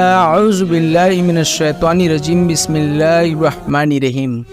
अऊज़ु बिल्लाहि मिनश्शैतानिर्रजीम बिस्मिल्लाहिर्रहमानिर्रहीम।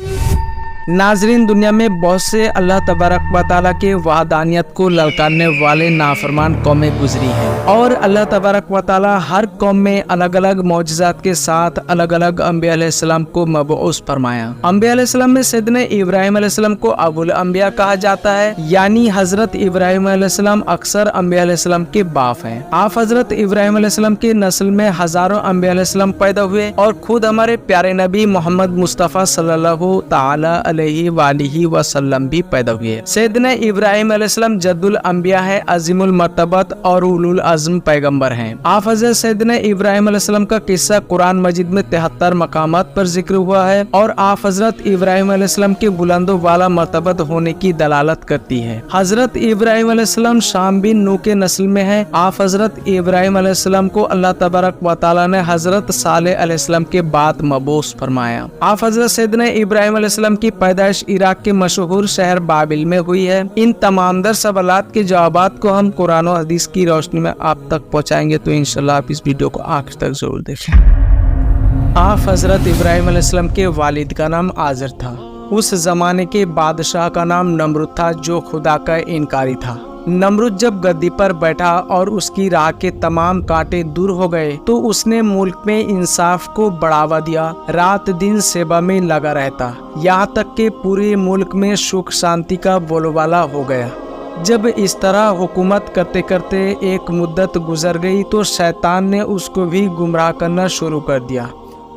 नाज़रीन, दुनिया में बहुत से अल्लाह तबारक व तआला के वहदानियत को ललकारने वाले नाफरमान कौमें गुजरी हैं और अल्लाह तबारक व तआला हर कौम में अलग अलग मौजज़ात के साथ अलग अलग अंबिया अलैहिस्सलाम को मबऊस फरमाया। अंबिया अलैहिस्सलाम में सैयदना इब्राहिम अलैहिस्सलाम को अबुल अंबिया कहा जाता है, यानी हजरत इब्राहिम अलैहिस्सलाम अक्सर अंबिया अलैहिस्सलाम के बाप हैं। आप हजरत इब्राहिम अलैहिस्सलाम के नस्ल में हजारों अंबिया अलैहिस्सलाम पैदा हुए और खुद हमारे प्यारे नबी मोहम्मद मुस्तफ़ा सल्लल्लाहु ताला अलैहि वसल्लम भी पैदा हुए। सैयदना इब्राहिम अलैहिस्सलाम जद्दुल अंबिया है, अजीमुल मर्तबत और उलुल अज़्म पैगंबर हैं। आप हज़रत सैयदना इब्राहिम अलैहिस्सलाम का किस्सा कुरान मजीद में 73 मकामात पर जिक्र हुआ है और आप हजरत इब्राहिम अलैहिस्सलाम के बुलंदो वाला मर्तबत होने की दलालत करती है। हजरत इब्राहिम अलैहिस्सलाम शाम बिन नूह के नस्ल में है। आप हजरत इब्राहिम अलैहिस्सलाम को अल्लाह तबारक व तआला ने हजरत सालेह अलैहिस्सलाम के बाद मबूस फरमाया। आप हजरत सैयदना इब्राहिम अलैहिस्सलाम की पैदाइश इराक के मशहूर शहर बाबिल में हुई है। इन तमाम दर सवालात के जवाबात को हम कुरान और हदीस की रोशनी में आप तक पहुंचाएंगे, तो इंशाल्लाह आप इस वीडियो को आखिर तक जरूर देखें। आप हजरत इब्राहिम अलैहिस्सलाम के वालिद का नाम आजर था। उस जमाने के बादशाह का नाम नमरूद था, जो खुदा का इनकारी था। नमरूद जब गद्दी पर बैठा और उसकी राह के तमाम कांटे दूर हो गए तो उसने मुल्क में इंसाफ को बढ़ावा दिया, रात दिन सेवा में लगा रहता, यहाँ तक कि पूरे मुल्क में सुख शांति का बोलबाला हो गया। जब इस तरह हुकूमत करते करते एक मुद्दत गुजर गई तो शैतान ने उसको भी गुमराह करना शुरू कर दिया।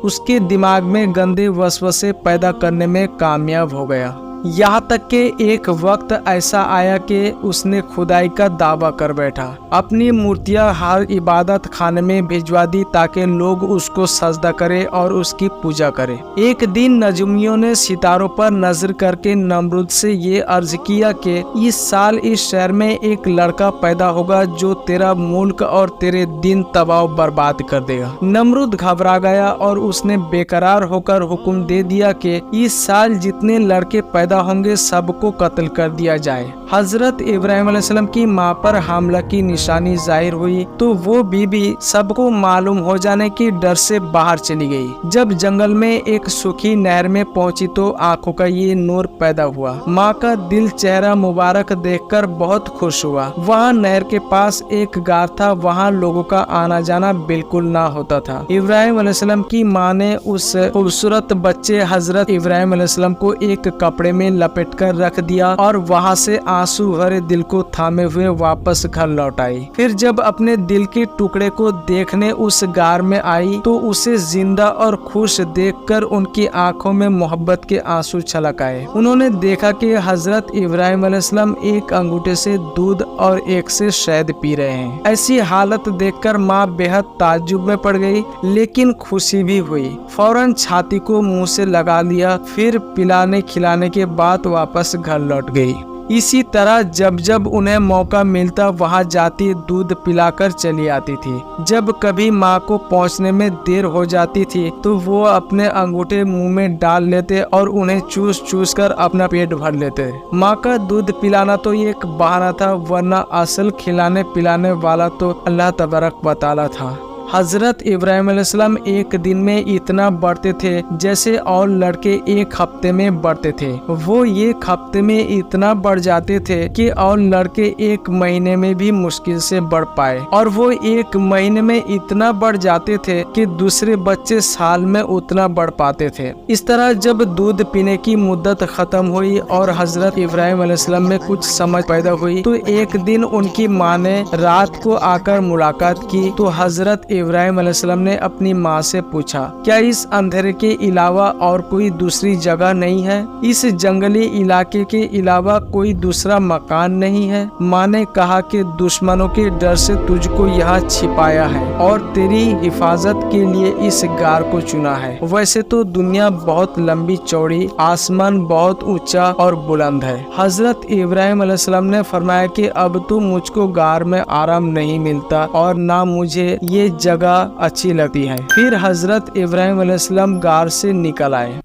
उसके दिमाग में गंदे वसवसे पैदा करने में कामयाब हो गया। यहाँ तक कि एक वक्त ऐसा आया कि उसने खुदाई का दावा कर बैठा। अपनी मूर्तियाँ हर इबादत खाने में भिजवा दी ताकि लोग उसको सजदा करे और उसकी पूजा करे। एक दिन नजूमियों ने सितारों पर नजर करके नमरूद से ये अर्ज किया कि इस साल इस शहर में एक लड़का पैदा होगा जो तेरा मुल्क और तेरे दिन तबाह बर्बाद कर देगा। नमरूद घबरा गया और उसने बेकरार होकर हुक्म दे दिया कि इस साल जितने लड़के पैदा होंगे सबको कत्ल कर दिया जाए। हजरत इब्राहिम अलैहिस्सलाम की माँ पर हमला की निशानी जाहिर हुई तो वो बीबी सबको मालूम हो जाने की डर से बाहर चली गई। जब जंगल में एक सूखी नहर में पहुंची तो आंखों का ये नूर पैदा हुआ। माँ का दिल चेहरा मुबारक देखकर बहुत खुश हुआ। वहाँ नहर के पास एक गार था, वहाँ लोगों का आना जाना बिल्कुल ना होता था। इब्राहिम अलैहिस्सलाम की माँ ने उस खूबसूरत बच्चे हजरत इब्राहिम अलैहिस्सलाम को एक कपड़े में लपेट कर रख दिया और वहाँ से आंसू भरे दिल को थामे हुए वापस घर लौट आई। फिर जब अपने दिल के टुकड़े को देखने उस गार में आई तो उसे जिंदा और खुश देखकर उनकी आंखों में मोहब्बत के आंसू छलक आए। उन्होंने देखा कि हजरत इब्राहिम अलैहिस्सलाम एक अंगूठे से दूध और एक से शहद पी रहे हैं। ऐसी हालत देखकर माँ बेहद ताज्जुब में पड़ गई, लेकिन खुशी भी हुई। फौरन छाती को मुंह से लगा लिया, फिर पिलाने खिलाने के बाद वापस घर लौट गई। इसी तरह जब जब उन्हें मौका मिलता वहां जाती, दूध पिलाकर चली आती थी। जब कभी माँ को पहुंचने में देर हो जाती थी तो वो अपने अंगूठे मुंह में डाल लेते और उन्हें चूस चूस कर अपना पेट भर लेते। माँ का दूध पिलाना तो एक बहाना था, वरना असल खिलाने पिलाने वाला तो अल्लाह तबारक व तआला था। हजरत इब्राहिम अलैहिस्सलाम एक दिन में इतना बढ़ते थे जैसे और लड़के एक हफ्ते में बढ़ते थे। वो एक हफ्ते में इतना बढ़ जाते थे कि और लड़के एक महीने में भी मुश्किल से बढ़ पाए, और वो एक महीने में इतना बढ़ जाते थे कि दूसरे बच्चे साल में उतना बढ़ पाते थे। इस तरह जब दूध पीने की मुद्दत खत्म हुई और हजरत इब्राहिम अलैहिस्सलाम में कुछ समझ पैदा हुई तो एक दिन उनकी माँ ने रात को आकर मुलाकात की तो हजरत इब्राहिम अलैहिस्सलाम ने अपनी माँ से पूछा, क्या इस अंधेरे के अलावा और कोई दूसरी जगह नहीं है? इस जंगली इलाके के अलावा कोई दूसरा मकान नहीं है? माँ ने कहा कि दुश्मनों के डर से तुझको यहाँ छिपाया है और तेरी हिफाजत के लिए इस गार को चुना है। वैसे तो दुनिया बहुत लंबी चौड़ी, आसमान बहुत ऊंचा और बुलंद है। हजरत इब्राहिम अलैहिस्सलाम ने फरमाया कि अब तो मुझको गार में आराम नहीं मिलता और ना मुझे ये जगह अच्छी लगती है। फिर हजरत इब्राहिम अलैहिस्सलाम गार से निकल आए।